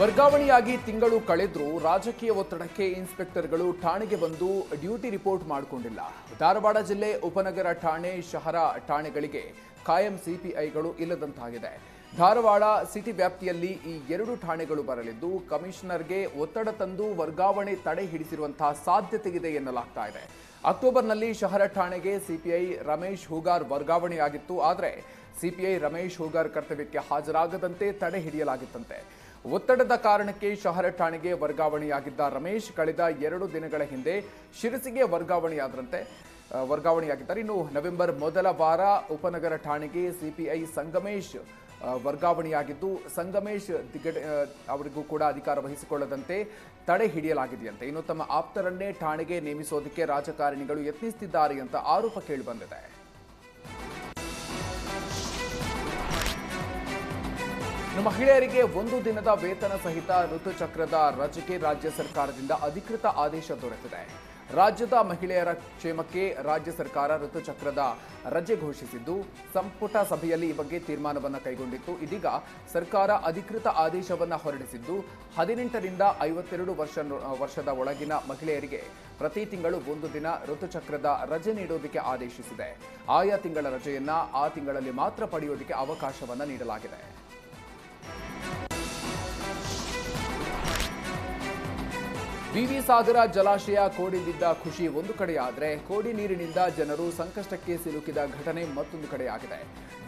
ವರ್ಗಾವಣೆಯಾಗಿ ತಿಂಗಳು ಕಳೆದ್ರೂ ರಾಜಕೀಯ ಒತ್ತಡಕ್ಕೆ ಇನ್ಸ್ಪೆಕ್ಟರ್ಗಳು ಠಾಣೆಗೆ ಬಂದು ಡ್ಯೂಟಿ ರಿಪೋರ್ಟ್ ಮಾಡಿಕೊಂಡಿಲ್ಲ. ಧಾರವಾಡ ಜಿಲ್ಲೆ ಉಪನಗರ ಠಾಣೆ, ಶಹರ ಠಾಣೆಗಳಿಗೆ ಕಾಯಂ ಸಿಪಿಐಗಳು ಇಲ್ಲದಂತಾಗಿದೆ. ಧಾರವಾಡ ಸಿಟಿ ವ್ಯಾಪ್ತಿಯಲ್ಲಿ ಈ ಎರಡು ಠಾಣೆಗಳು ಬರಲಿದ್ದು, ಕಮಿಷನರ್ಗೆ ಒತ್ತಡ ತಂದು ವರ್ಗಾವಣೆ ತಡೆ ಹಿಡಿಸಿರುವಂತಹ ಸಾಧ್ಯತೆ ಇದೆ ಎನ್ನಲಾಗ್ತಾ ಇದೆ. ಅಕ್ಟೋಬರ್ನಲ್ಲಿ ಶಹರ ಠಾಣೆಗೆ ಸಿಪಿಐ ರಮೇಶ್ ಹೂಗಾರ್ ವರ್ಗಾವಣೆಯಾಗಿತ್ತು. ಆದರೆ ಸಿಪಿಐ ರಮೇಶ್ ಹೂಗಾರ್ ಕರ್ತವ್ಯಕ್ಕೆ ಹಾಜರಾಗದಂತೆ ತಡೆ ಹಿಡಿಯಲಾಗಿತ್ತಂತೆ. ಒತ್ತಡದ ಕಾರಣಕ್ಕೆ ಶಹರ ಠಾಣೆಗೆ ವರ್ಗಾವಣೆಯಾಗಿದ್ದ ರಮೇಶ್ ಕಳೆದ 2 ದಿನಗಳ ಹಿಂದೆ ಶಿರಸಿಗೆ ವರ್ಗಾವಣೆಯಾಗಿದ್ದಾರೆ. ಇನ್ನು ನವೆಂಬರ್ ಮೊದಲ ವಾರ ಉಪನಗರ ಠಾಣೆಗೆ ಸಿಪಿಐ ಸಂಗಮೇಶ್ ವರ್ಗಾವಣೆಯಾಗಿದ್ದು, ಸಂಗಮೇಶ್ ಅವರಿಗೂ ಕೂಡ ಅಧಿಕಾರ ವಹಿಸಿಕೊಳ್ಳದಂತೆ ತಡೆ ಹಿಡಿಯಲಾಗಿದೆಯಂತೆ. ಇನ್ನು ತಮ್ಮ ಆಪ್ತರನ್ನೇ ಠಾಣೆಗೆ ನೇಮಿಸೋದಕ್ಕೆ ರಾಜಕಾರಣಿಗಳು ಯತ್ನಿಸುತ್ತಿದ್ದಾರೆ ಅಂತ ಆರೋಪ ಕೇಳಿಬಂದಿದೆ. ಮಹಿಳೆಯರಿಗೆ 1 ದಿನದ ವೇತನ ಸಹಿತ ಋತುಚಕ್ರದ ರಜೆಗೆ ರಾಜ್ಯ ಸರ್ಕಾರದಿಂದ ಅಧಿಕೃತ ಆದೇಶ ದೊರೆತಿದೆ. ರಾಜ್ಯದ ಮಹಿಳೆಯರ ಕ್ಷೇಮಕ್ಕೆ ರಾಜ್ಯ ಸರ್ಕಾರ ಋತುಚಕ್ರದ ರಜೆ ಘೋಷಿಸಿದ್ದು, ಸಂಪುಟ ಸಭೆಯಲ್ಲಿ ಈ ಬಗ್ಗೆ ತೀರ್ಮಾನವನ್ನು ಕೈಗೊಂಡಿತ್ತು. ಇದೀಗ ಸರ್ಕಾರ ಅಧಿಕೃತ ಆದೇಶವನ್ನು ಹೊರಡಿಸಿದ್ದು, 18ರಿಂದ 52 ವರ್ಷದ ಒಳಗಿನ ಮಹಿಳೆಯರಿಗೆ ಪ್ರತಿ ತಿಂಗಳು 1 ದಿನ ಋತುಚಕ್ರದ ರಜೆ ನೀಡೋದಕ್ಕೆ ಆದೇಶಿಸಿದೆ. ಆಯಾ ತಿಂಗಳ ರಜೆಯನ್ನ ಆ ತಿಂಗಳಲ್ಲಿ ಮಾತ್ರ ಪಡೆಯೋದಕ್ಕೆ ಅವಕಾಶವನ್ನು ನೀಡಲಾಗಿದೆ. ವಿವಿ ಸಾಗರ ಜಲಾಶಯ ಕೋಡಿ ಬಿದ್ದ ಖುಷಿ ಒಂದು ಕಡೆಯಾದರೆ, ಕೋಡಿ ನೀರಿನಿಂದ ಜನರು ಸಂಕಷ್ಟಕ್ಕೆ ಸಿಲುಕಿದ ಘಟನೆ ಮತ್ತೊಂದು ಕಡೆಯಾಗಿದೆ.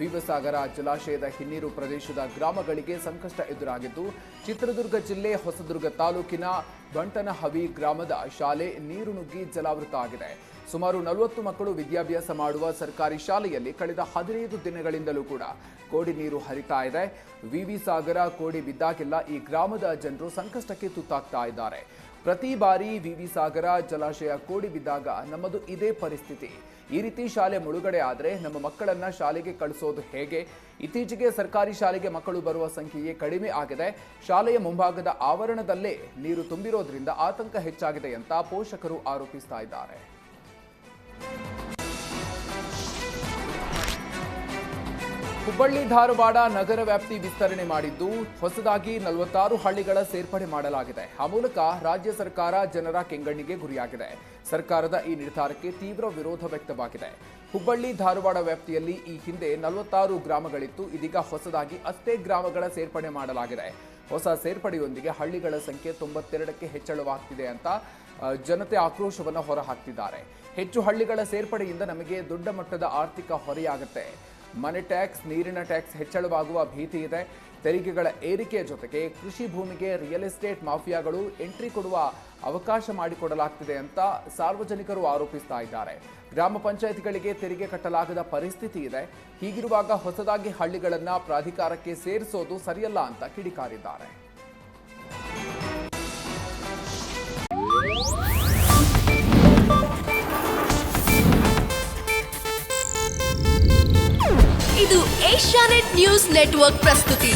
ವಿವಿ ಸಾಗರ ಜಲಾಶಯದ ಹಿನ್ನೀರು ಪ್ರದೇಶದ ಗ್ರಾಮಗಳಿಗೆ ಸಂಕಷ್ಟ ಎದುರಾಗಿದ್ದು, ಚಿತ್ರದುರ್ಗ ಜಿಲ್ಲೆ ಹೊಸದುರ್ಗ ತಾಲೂಕಿನ ಬಂಟನಹವಿ ಗ್ರಾಮದ ಶಾಲೆ ನೀರು ನುಗ್ಗಿ ಜಲಾವೃತ ಆಗಿದೆ. ಸುಮಾರು 40 ಮಕ್ಕಳು ವಿದ್ಯಾಭ್ಯಾಸ ಮಾಡುವ ಸರ್ಕಾರಿ ಶಾಲೆಯಲ್ಲಿ ಕಳೆದ 15 ದಿನಗಳಿಂದಲೂ ಕೂಡ ಕೋಡಿ ನೀರು ಹರಿತಾ ಇದೆ. ವಿವಿ ಸಾಗರ ಕೋಡಿ ಬಿದ್ದಾಗೆಲ್ಲ ಈ ಗ್ರಾಮದ ಜನರು ಸಂಕಷ್ಟಕ್ಕೆ ತುತ್ತಾಗ್ತಾ ಇದ್ದಾರೆ. ಪ್ರತಿ ಬಾರಿ ವಿವಿ ಸಾಗರ ಜಲಾಶಯ ಕೋಡಿ ಬಿದ್ದಾಗ ನಮ್ಮದು ಇದೇ ಪರಿಸ್ಥಿತಿ. ಈ ರೀತಿ ಶಾಲೆ ಮುಳುಗಡೆ ಆದರೆ ನಮ್ಮ ಮಕ್ಕಳನ್ನ ಶಾಲೆಗೆ ಕಳಿಸೋದು ಹೇಗೆ? ಇತ್ತೀಚೆಗೆ ಸರ್ಕಾರಿ ಶಾಲೆಗೆ ಮಕ್ಕಳು ಬರುವ ಸಂಖ್ಯೆಯೇ ಕಡಿಮೆ ಆಗಿದೆ. ಶಾಲೆಯ ಮುಂಭಾಗದ ಆವರಣದಲ್ಲೇ ನೀರು ತುಂಬಿರೋದ್ರಿಂದ ಆತಂಕ ಹೆಚ್ಚಾಗಿದೆ ಅಂತ ಪೋಷಕರು ಆರೋಪಿಸ್ತಾ ಇದ್ದಾರೆ. ಹುಬ್ಬಳ್ಳಿ ಧಾರವಾಡ ನಗರ ವ್ಯಾಪ್ತಿ ವಿಸ್ತರಣೆ ಮಾಡಿದ್ದು, ಹೊಸದಾಗಿ 46 ಹಳ್ಳಿಗಳ ಸೇರ್ಪಡೆ ಮಾಡಲಾಗಿದೆ. ಆ ಮೂಲಕ ರಾಜ್ಯ ಸರ್ಕಾರ ಜನರ ಕೆಂಗಣ್ಣಿಗೆ ಗುರಿಯಾಗಿದೆ. ಸರ್ಕಾರದ ಈ ನಿರ್ಧಾರಕ್ಕೆ ತೀವ್ರ ವಿರೋಧ ವ್ಯಕ್ತವಾಗಿದೆ. ಹುಬ್ಬಳ್ಳಿ ಧಾರವಾಡ ವ್ಯಾಪ್ತಿಯಲ್ಲಿ ಈ ಹಿಂದೆ 46 ಗ್ರಾಮಗಳಿತ್ತು. ಇದೀಗ ಹೊಸದಾಗಿ ಅಷ್ಟೇ ಗ್ರಾಮಗಳ ಸೇರ್ಪಡೆ ಮಾಡಲಾಗಿದೆ. ಹೊಸ ಸೇರ್ಪಡೆಯೊಂದಿಗೆ ಹಳ್ಳಿಗಳ ಸಂಖ್ಯೆ 92ಕ್ಕೆ ಹೆಚ್ಚಳವಾಗ್ತಿದೆ ಅಂತ ಜನತೆ ಆಕ್ರೋಶವನ್ನು ಹೊರಹಾಕ್ತಿದ್ದಾರೆ. ಹೆಚ್ಚು ಹಳ್ಳಿಗಳ ಸೇರ್ಪಡೆಯಿಂದ ನಮಗೆ ದೊಡ್ಡ ಮಟ್ಟದ ಆರ್ಥಿಕ ಹೊರೆಯಾಗುತ್ತೆ. ಮನೆ ಟ್ಯಾಕ್ಸ್, ನೀರಿನ ಟ್ಯಾಕ್ಸ್ ಹೆಚ್ಚಳವಾಗುವ ಭೀತಿ ಇದೆ. ತೆರಿಗೆಗಳ ಏರಿಕೆಯ ಜೊತೆಗೆ ಕೃಷಿ ಭೂಮಿಗೆ ರಿಯಲ್ ಎಸ್ಟೇಟ್ ಮಾಫಿಯಾಗಳು ಎಂಟ್ರಿ ಕೊಡುವ ಅವಕಾಶ ಮಾಡಿಕೊಡಲಾಗ್ತಿದೆ ಅಂತ ಸಾರ್ವಜನಿಕರು ಆರೋಪಿಸ್ತಾ ಇದ್ದಾರೆ. ಗ್ರಾಮ ಪಂಚಾಯಿತಿಗಳಿಗೆ ತೆರಿಗೆ ಕಟ್ಟಲಾಗದ ಪರಿಸ್ಥಿತಿ ಇದೆ. ಹೀಗಿರುವಾಗ ಹೊಸದಾಗಿ ಹಳ್ಳಿಗಳನ್ನು ಪ್ರಾಧಿಕಾರಕ್ಕೆ ಸೇರಿಸೋದು ಸರಿಯಲ್ಲ ಅಂತ ಕಿಡಿಕಾರಿದ್ದಾರೆ. ಇದು ಏಷ್ಯಾನೆಟ್ ನ್ಯೂಸ್ ನೆಟ್ವರ್ಕ್ ಪ್ರಸ್ತುತಿ.